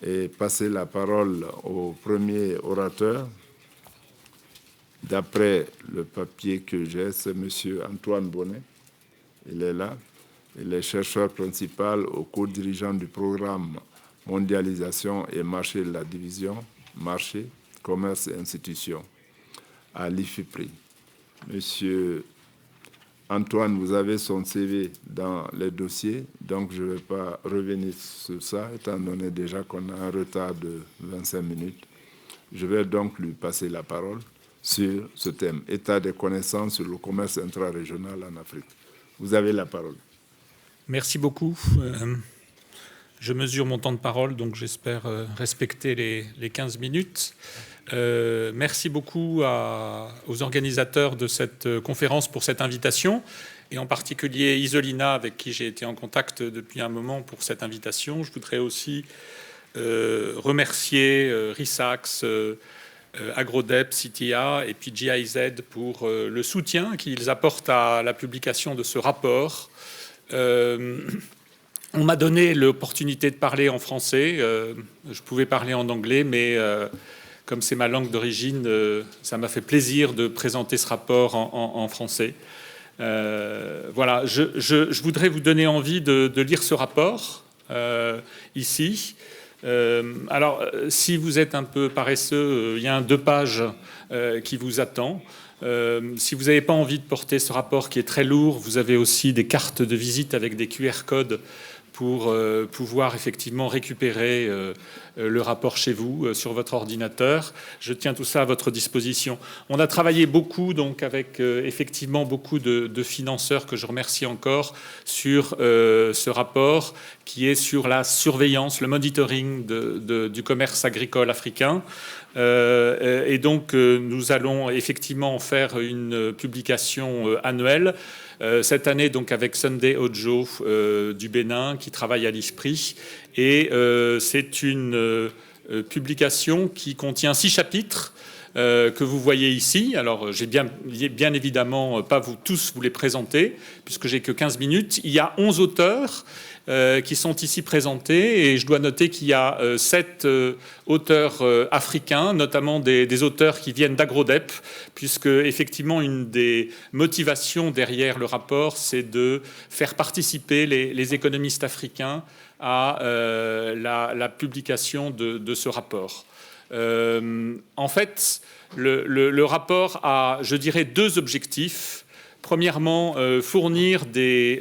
et passer la parole au premier orateur. D'après le papier que j'ai, c'est M. Antoine Bonnet. Il est là. Il est chercheur principal au co-dirigeant du programme Mondialisation et Marché de la division, Marché, Commerce et Institutions, à l'IFIPRI. Monsieur Antoine, vous avez son CV dans les dossiers, donc je ne vais pas revenir sur ça, étant donné déjà qu'on a un retard de 25 minutes. Je vais donc lui passer la parole sur ce thème, état des connaissances sur le commerce intra-régional en Afrique. Vous avez la parole. Merci beaucoup. Je mesure mon temps de parole, donc j'espère respecter les 15 minutes. Merci beaucoup aux organisateurs de cette conférence pour cette invitation, et en particulier Isolina, avec qui j'ai été en contact depuis un moment pour cette invitation. Je voudrais aussi remercier RISAX, Agrodep, CTA et puis GIZ pour le soutien qu'ils apportent à la publication de ce rapport. On m'a donné l'opportunité de parler en français. Je pouvais parler en anglais, mais comme c'est ma langue d'origine, ça m'a fait plaisir de présenter ce rapport en français. Voilà, je voudrais vous donner envie de lire ce rapport ici. Alors, si vous êtes un peu paresseux, il y a un 2 pages qui vous attend. Si vous n'avez pas envie de porter ce rapport qui est très lourd, vous avez aussi des cartes de visite avec des QR codes pour pouvoir effectivement récupérer le rapport chez vous sur votre ordinateur. Je tiens tout ça à votre disposition. On a travaillé beaucoup donc avec effectivement beaucoup de financeurs que je remercie encore sur ce rapport qui est sur la surveillance, le monitoring du commerce agricole africain. Et donc nous allons effectivement en faire une publication annuelle. Cette année, donc, avec Sunday Ojo du Bénin, qui travaille à l'IFPRI. Et c'est une publication qui contient 6 chapitres que vous voyez ici. Alors, j'ai bien évidemment pas tous vous les présenter, puisque j'ai que 15 minutes. Il y a 11 auteurs qui sont ici présentés, et je dois noter qu'il y a 7 auteurs africains, notamment des auteurs qui viennent d'Agrodep, puisque effectivement une des motivations derrière le rapport, c'est de faire participer les économistes africains à la publication de ce rapport. En fait, le rapport a, je dirais, 2 objectifs. Premièrement, fournir des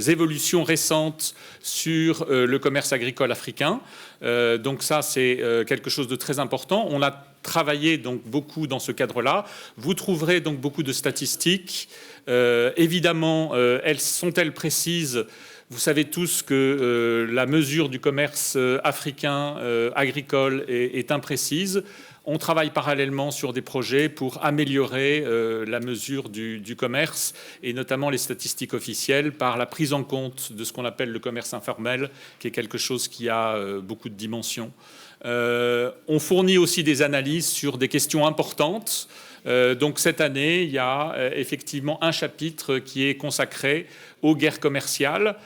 évolutions récentes sur le commerce agricole africain. Donc ça, c'est quelque chose de très important. On a travaillé donc beaucoup dans ce cadre-là. Vous trouverez donc beaucoup de statistiques. Évidemment, sont-elles précises ? Vous savez tous que la mesure du commerce africain agricole est imprécise. On travaille parallèlement sur des projets pour améliorer la mesure du commerce, et notamment les statistiques officielles, par la prise en compte de ce qu'on appelle le commerce informel, qui est quelque chose qui a beaucoup de dimensions. On fournit aussi des analyses sur des questions importantes. Donc cette année, il y a effectivement un chapitre qui est consacré aux guerres commerciales,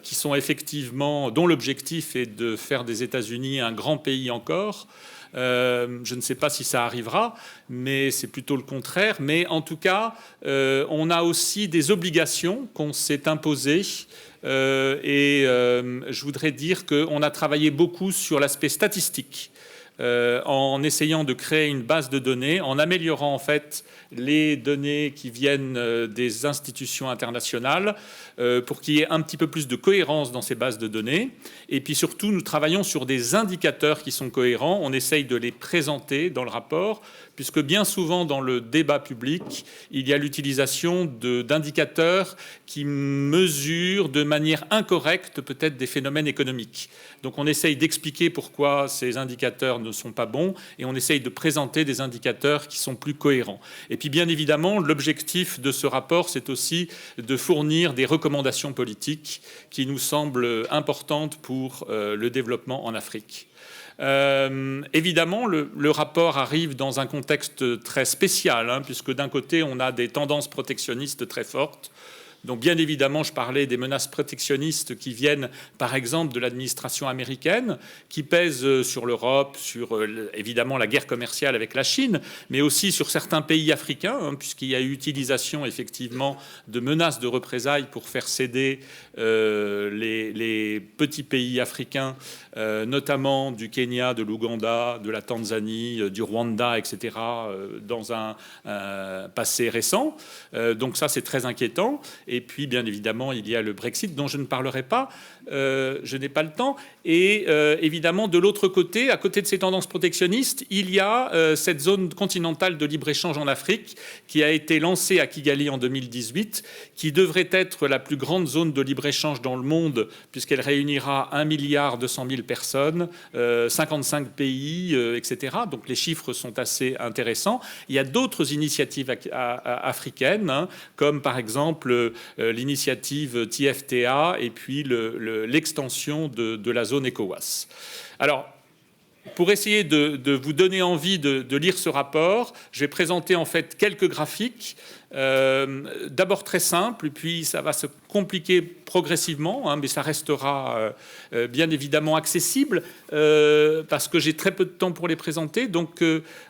qui sont effectivement, dont l'objectif est de faire des États-Unis un grand pays encore. Je ne sais pas si ça arrivera, mais c'est plutôt le contraire. Mais en tout cas, on a aussi des obligations qu'on s'est imposées. Je voudrais dire qu'on a travaillé beaucoup sur l'aspect statistique, en essayant de créer une base de données, en améliorant en fait les données qui viennent des institutions internationales, pour qu'il y ait un petit peu plus de cohérence dans ces bases de données. Et puis surtout, nous travaillons sur des indicateurs qui sont cohérents. On essaye de les présenter dans le rapport, puisque bien souvent dans le débat public, il y a l'utilisation d'indicateurs qui mesurent de manière incorrecte peut-être des phénomènes économiques. Donc on essaye d'expliquer pourquoi ces indicateurs ne sont pas bons, et on essaye de présenter des indicateurs qui sont plus cohérents. Et puis bien évidemment, l'objectif de ce rapport, c'est aussi de fournir des recommandations politiques qui nous semblent importantes pour le développement en Afrique. Évidemment, le rapport arrive dans un contexte très spécial, puisque d'un côté, on a des tendances protectionnistes très fortes. Donc bien évidemment, je parlais des menaces protectionnistes qui viennent par exemple de l'administration américaine, qui pèsent sur l'Europe, sur évidemment la guerre commerciale avec la Chine, mais aussi sur certains pays africains, hein, puisqu'il y a eu utilisation effectivement de menaces de représailles pour faire céder les petits pays africains, notamment du Kenya, de l'Ouganda, de la Tanzanie, du Rwanda, etc., dans un passé récent. Donc ça, c'est très inquiétant. Et puis, bien évidemment, il y a le Brexit, dont je ne parlerai pas. Je n'ai pas le temps. Et évidemment, de l'autre côté, à côté de ces tendances protectionnistes, il y a cette zone continentale de libre-échange en Afrique qui a été lancée à Kigali en 2018, qui devrait être la plus grande zone de libre-échange dans le monde, puisqu'elle réunira 1,2 milliard personnes, 55 pays, etc. Donc les chiffres sont assez intéressants. Il y a d'autres initiatives africaines, hein, comme par exemple l'initiative TFTA et puis l'extension de la zone ECOWAS. Alors, pour essayer de vous donner envie de lire ce rapport, je vais présenter en fait quelques graphiques. D'abord très simple, puis ça va se compliquer progressivement, hein, mais ça restera bien évidemment accessible parce que j'ai très peu de temps pour les présenter. Donc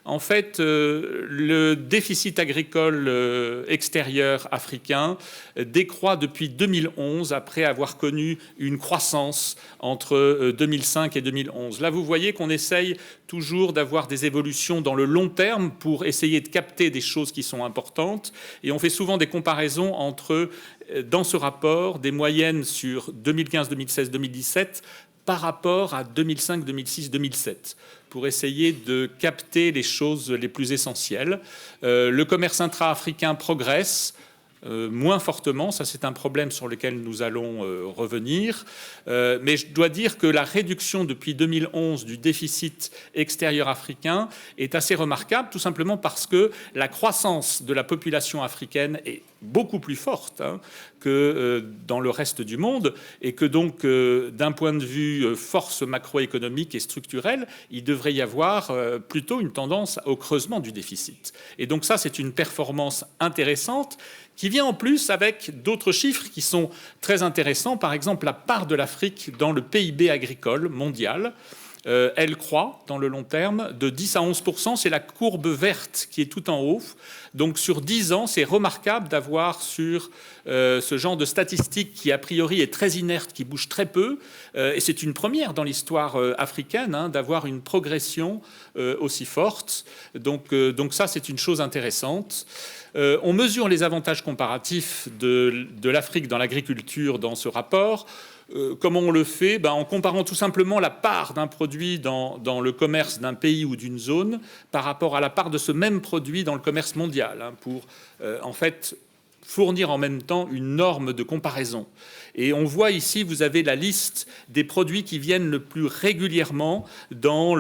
en fait, le déficit agricole extérieur africain décroît depuis 2011 après avoir connu une croissance entre 2005 et 2011. Là, vous voyez qu'on essaye toujours d'avoir des évolutions dans le long terme pour essayer de capter des choses qui sont importantes. Et on fait souvent des comparaisons entre, dans ce rapport, des moyennes sur 2015, 2016, 2017 par rapport à 2005, 2006, 2007 pour essayer de capter les choses les plus essentielles. Le commerce intra-africain progresse. Moins fortement, ça c'est un problème sur lequel nous allons revenir, mais je dois dire que la réduction depuis 2011 du déficit extérieur africain est assez remarquable, tout simplement parce que la croissance de la population africaine est beaucoup plus forte hein, que dans le reste du monde, et que donc d'un point de vue force macroéconomique et structurelle, il devrait y avoir plutôt une tendance au creusement du déficit. Et donc ça c'est une performance intéressante qui vient en plus avec d'autres chiffres qui sont très intéressants. Par exemple, la part de l'Afrique dans le PIB agricole mondial, elle croît dans le long terme de 10 à 11%. C'est la courbe verte qui est tout en haut. Donc sur 10 ans, c'est remarquable d'avoir sur ce genre de statistique qui a priori est très inerte, qui bouge très peu. Et c'est une première dans l'histoire africaine hein, d'avoir une progression aussi forte. Donc ça, c'est une chose intéressante. On mesure les avantages comparatifs de l'Afrique dans l'agriculture dans ce rapport. Comment on le fait? En comparant tout simplement la part d'un produit dans le commerce d'un pays ou d'une zone par rapport à la part de ce même produit dans le commerce mondial, hein, pour en fait fournir en même temps une norme de comparaison. Et on voit ici, vous avez la liste des produits qui viennent le plus régulièrement dans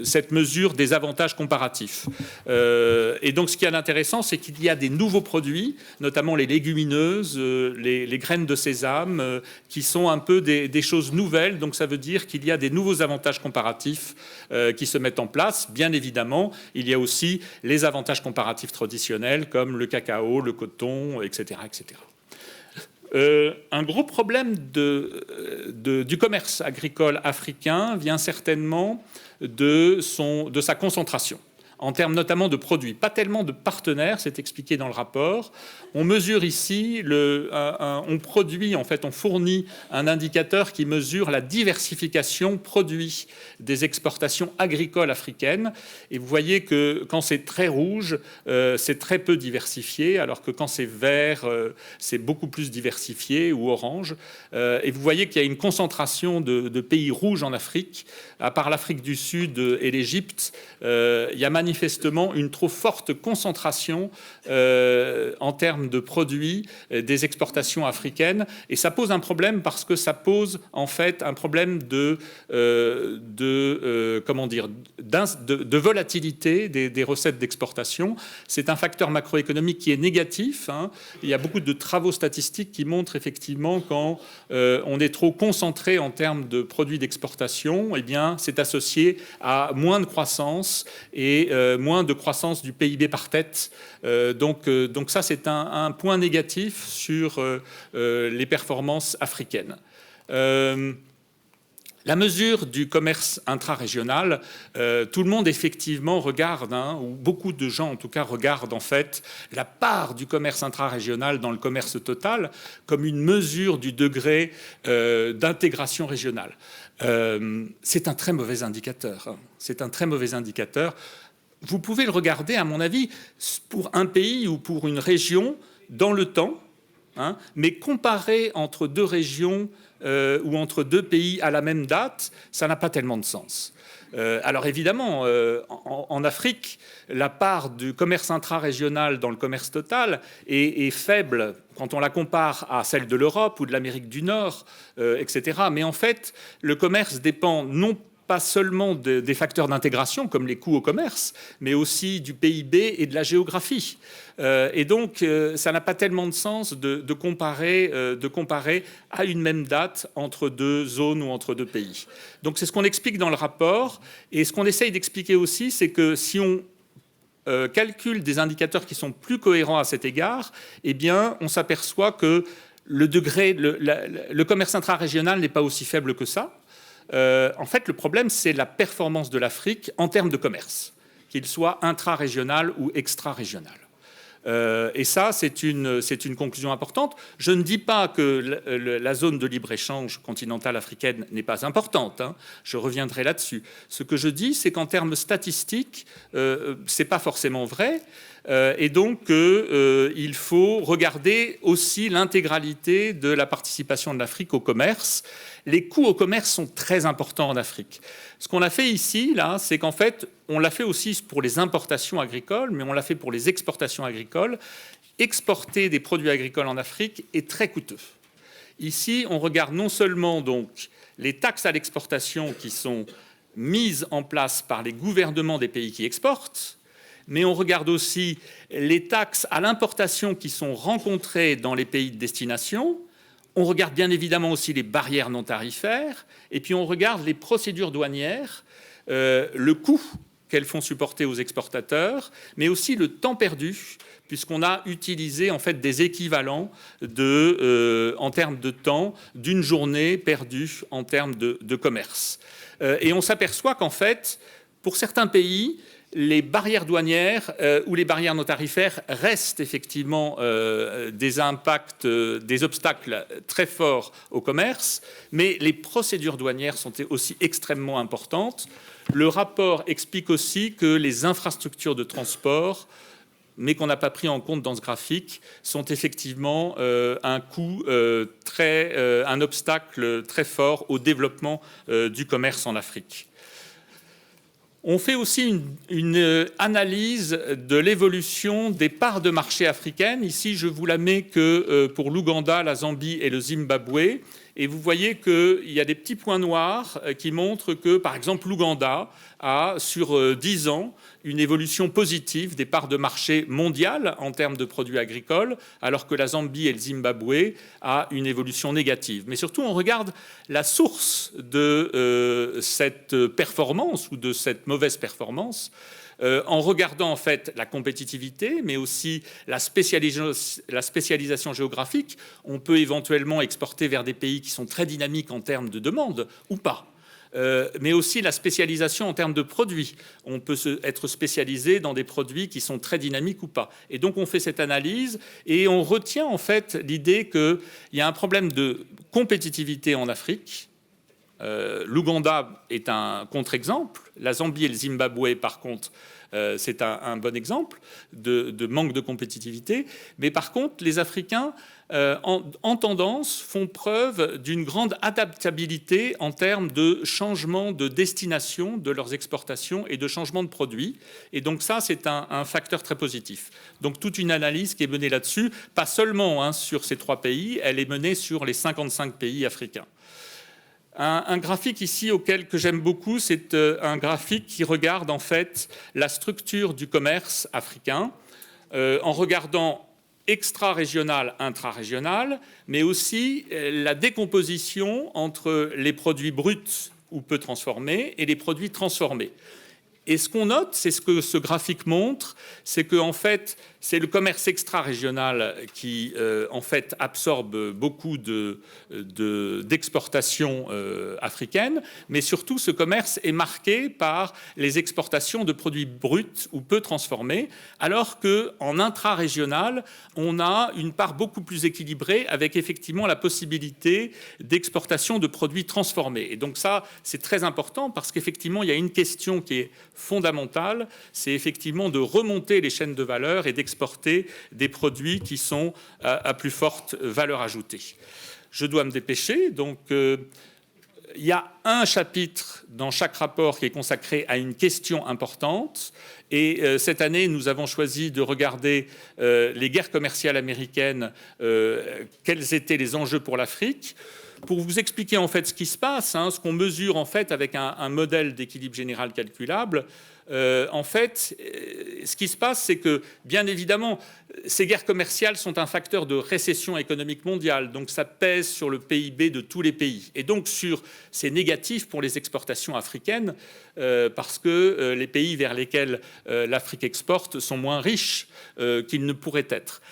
cette mesure des avantages comparatifs. Et donc, ce qui est intéressant, c'est qu'il y a des nouveaux produits, notamment les légumineuses, les graines de sésame, qui sont un peu des choses nouvelles. Donc, ça veut dire qu'il y a des nouveaux avantages comparatifs qui se mettent en place. Bien évidemment, il y a aussi les avantages comparatifs traditionnels, comme le cacao, le coton, etc., etc. Un gros problème du commerce agricole africain vient certainement de sa concentration, en termes notamment de produits, pas tellement de partenaires, c'est expliqué dans le rapport. On mesure ici, on produit, en fait, on fournit un indicateur qui mesure la diversification produit des exportations agricoles africaines. Et vous voyez que quand c'est très rouge, c'est très peu diversifié, alors que quand c'est vert, c'est beaucoup plus diversifié, ou orange. Et vous voyez qu'il y a une concentration de pays rouges en Afrique. À part l'Afrique du Sud et l'Égypte, il y a manifestement une trop forte concentration en termes de produits des exportations africaines, et ça pose un problème parce que ça pose en fait un problème de volatilité des recettes d'exportation. C'est un facteur macroéconomique qui est négatif, hein. Il y a beaucoup de travaux statistiques qui montrent effectivement quand on est trop concentré en termes de produits d'exportation, eh bien c'est associé à moins de croissance et moins de croissance du PIB par tête. Donc ça, c'est un point négatif sur les performances africaines. La mesure du commerce intra-régional, tout le monde effectivement regarde, ou beaucoup de gens en tout cas regardent en fait la part du commerce intra-régional dans le commerce total comme une mesure du degré d'intégration régionale. C'est un très mauvais indicateur. C'est un très mauvais indicateur. Vous pouvez le regarder, à mon avis, pour un pays ou pour une région dans le temps, mais comparé entre deux régions ou entre deux pays à la même date, ça n'a pas tellement de sens. Alors évidemment, en Afrique, la part du commerce intra-régional dans le commerce total est faible quand on la compare à celle de l'Europe ou de l'Amérique du Nord, etc. Mais en fait, le commerce dépend non pas seulement des facteurs d'intégration comme les coûts au commerce, mais aussi du PIB et de la géographie. Et donc, ça n'a pas tellement de sens de comparer à une même date entre deux zones ou entre deux pays. Donc, c'est ce qu'on explique dans le rapport. Et ce qu'on essaye d'expliquer aussi, c'est que si on calcule des indicateurs qui sont plus cohérents à cet égard, eh bien, on s'aperçoit que le commerce intra-régional n'est pas aussi faible que ça. En fait, le problème, c'est la performance de l'Afrique en termes de commerce, qu'il soit intra-régional ou extra-régional. Et ça, c'est une conclusion importante. Je ne dis pas que la zone de libre-échange continentale africaine n'est pas importante. Je reviendrai là-dessus. Ce que je dis, c'est qu'en termes statistiques, ce n'est pas forcément vrai. Et donc, il faut regarder aussi l'intégralité de la participation de l'Afrique au commerce. Les coûts au commerce sont très importants en Afrique. Ce qu'on a fait ici, là, c'est qu'en fait, on l'a fait aussi pour les importations agricoles, mais on l'a fait pour les exportations agricoles. Exporter des produits agricoles en Afrique est très coûteux. Ici, on regarde non seulement donc les taxes à l'exportation qui sont mises en place par les gouvernements des pays qui exportent, mais on regarde aussi les taxes à l'importation qui sont rencontrées dans les pays de destination. On regarde bien évidemment aussi les barrières non tarifaires, et puis on regarde les procédures douanières, le coût qu'elles font supporter aux exportateurs, mais aussi le temps perdu, puisqu'on a utilisé en fait des équivalents en termes de temps d'une journée perdue en termes de commerce. Et on s'aperçoit qu'en fait, pour certains pays, les barrières douanières ou les barrières non tarifaires restent effectivement des impacts, des obstacles très forts au commerce, mais les procédures douanières sont aussi extrêmement importantes. Le rapport explique aussi que les infrastructures de transport, mais qu'on n'a pas pris en compte dans ce graphique, sont effectivement un coût un obstacle très fort au développement du commerce en Afrique. On fait aussi une analyse de l'évolution des parts de marché africaines. Ici, je vous la mets que pour l'Ouganda, la Zambie et le Zimbabwe. Et vous voyez qu'il y a des petits points noirs qui montrent que, par exemple, l'Ouganda a, sur 10 ans, une évolution positive des parts de marché mondiales en termes de produits agricoles, alors que la Zambie et le Zimbabwe a une évolution négative. Mais surtout, on regarde la source de cette performance ou de cette mauvaise performance en regardant en fait la compétitivité, mais aussi la spécialisation géographique. On peut éventuellement exporter vers des pays qui sont très dynamiques en termes de demande ou pas. Mais aussi la spécialisation en termes de produits. On peut être spécialisé dans des produits qui sont très dynamiques ou pas. Et donc on fait cette analyse et on retient en fait l'idée qu'il y a un problème de compétitivité en Afrique. L'Ouganda est un contre-exemple. La Zambie et le Zimbabwe, par contre, c'est un bon exemple de manque de compétitivité. Mais par contre, les Africains, en tendance, font preuve d'une grande adaptabilité en termes de changement de destination de leurs exportations et de changement de produits. Et donc ça, c'est un facteur très positif. Donc toute une analyse qui est menée là-dessus, pas seulement sur ces 3 pays, elle est menée sur les 55 pays africains. Un graphique ici que j'aime beaucoup, c'est un graphique qui regarde en fait la structure du commerce africain en regardant extra-régional, intra-régional, mais aussi la décomposition entre les produits bruts ou peu transformés et les produits transformés. Et ce qu'on note, c'est ce que ce graphique montre, c'est qu'en fait, c'est le commerce extra-régional qui, en fait, absorbe beaucoup d'exportations africaines, mais surtout, ce commerce est marqué par les exportations de produits bruts ou peu transformés, alors qu'en intra-régional, on a une part beaucoup plus équilibrée avec effectivement la possibilité d'exportation de produits transformés. Et donc ça, c'est très important parce qu'effectivement, il y a une question qui est fondamentale, c'est effectivement de remonter les chaînes de valeur et d'exporter des produits qui sont à plus forte valeur ajoutée. Je dois me dépêcher, donc il y a un chapitre dans chaque rapport qui est consacré à une question importante. Et cette année, nous avons choisi de regarder les guerres commerciales américaines, quels étaient les enjeux pour l'Afrique. Pour vous expliquer en fait ce qui se passe, ce qu'on mesure en fait avec un modèle d'équilibre général calculable, en fait, ce qui se passe, c'est que, bien évidemment, ces guerres commerciales sont un facteur de récession économique mondiale, donc ça pèse sur le PIB de tous les pays. Et donc, c'est négatif pour les exportations africaines, parce que les pays vers lesquels l'Afrique exporte sont moins riches qu'ils ne pourraient être.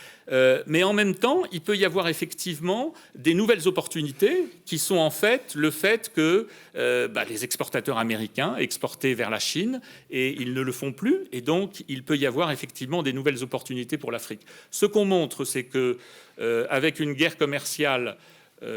Mais en même temps, il peut y avoir effectivement des nouvelles opportunités qui sont en fait le fait que les exportateurs américains exportaient vers la Chine et ils ne le font plus. Et donc, il peut y avoir effectivement des nouvelles opportunités pour l'Afrique. Ce qu'on montre, c'est qu'avec une guerre commerciale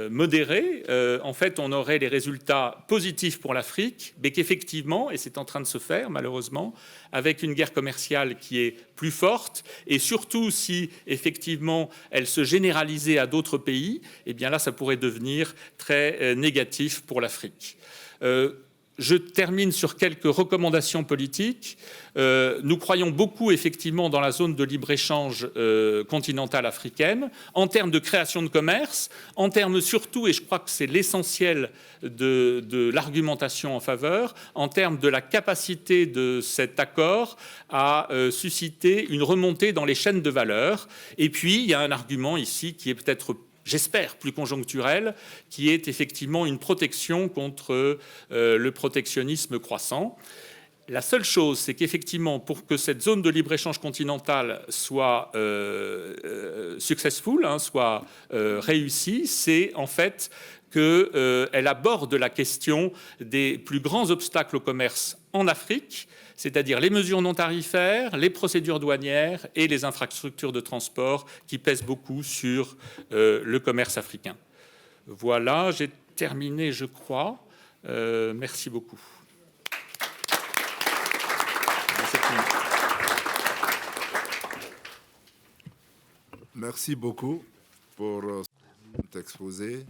modérée, en fait, on aurait les résultats positifs pour l'Afrique, mais qu'effectivement, et c'est en train de se faire malheureusement, avec une guerre commerciale qui est plus forte, et surtout si effectivement elle se généralisait à d'autres pays, eh bien là, ça pourrait devenir très négatif pour l'Afrique. Je termine sur quelques recommandations politiques. Nous croyons beaucoup effectivement dans la zone de libre-échange continentale africaine, en termes de création de commerce, en termes surtout, et je crois que c'est l'essentiel de l'argumentation en faveur, en termes de la capacité de cet accord à susciter une remontée dans les chaînes de valeur. Et puis, il y a un argument ici qui est peut-être j'espère, plus conjoncturel, qui est effectivement une protection contre le protectionnisme croissant. La seule chose, c'est qu'effectivement, pour que cette zone de libre-échange continentale soit successful, soit réussie, c'est en fait qu'elle aborde la question des plus grands obstacles au commerce en Afrique, c'est-à-dire les mesures non tarifaires, les procédures douanières et les infrastructures de transport qui pèsent beaucoup sur le commerce africain. Voilà, j'ai terminé, je crois. Merci beaucoup. Merci beaucoup pour cet exposé.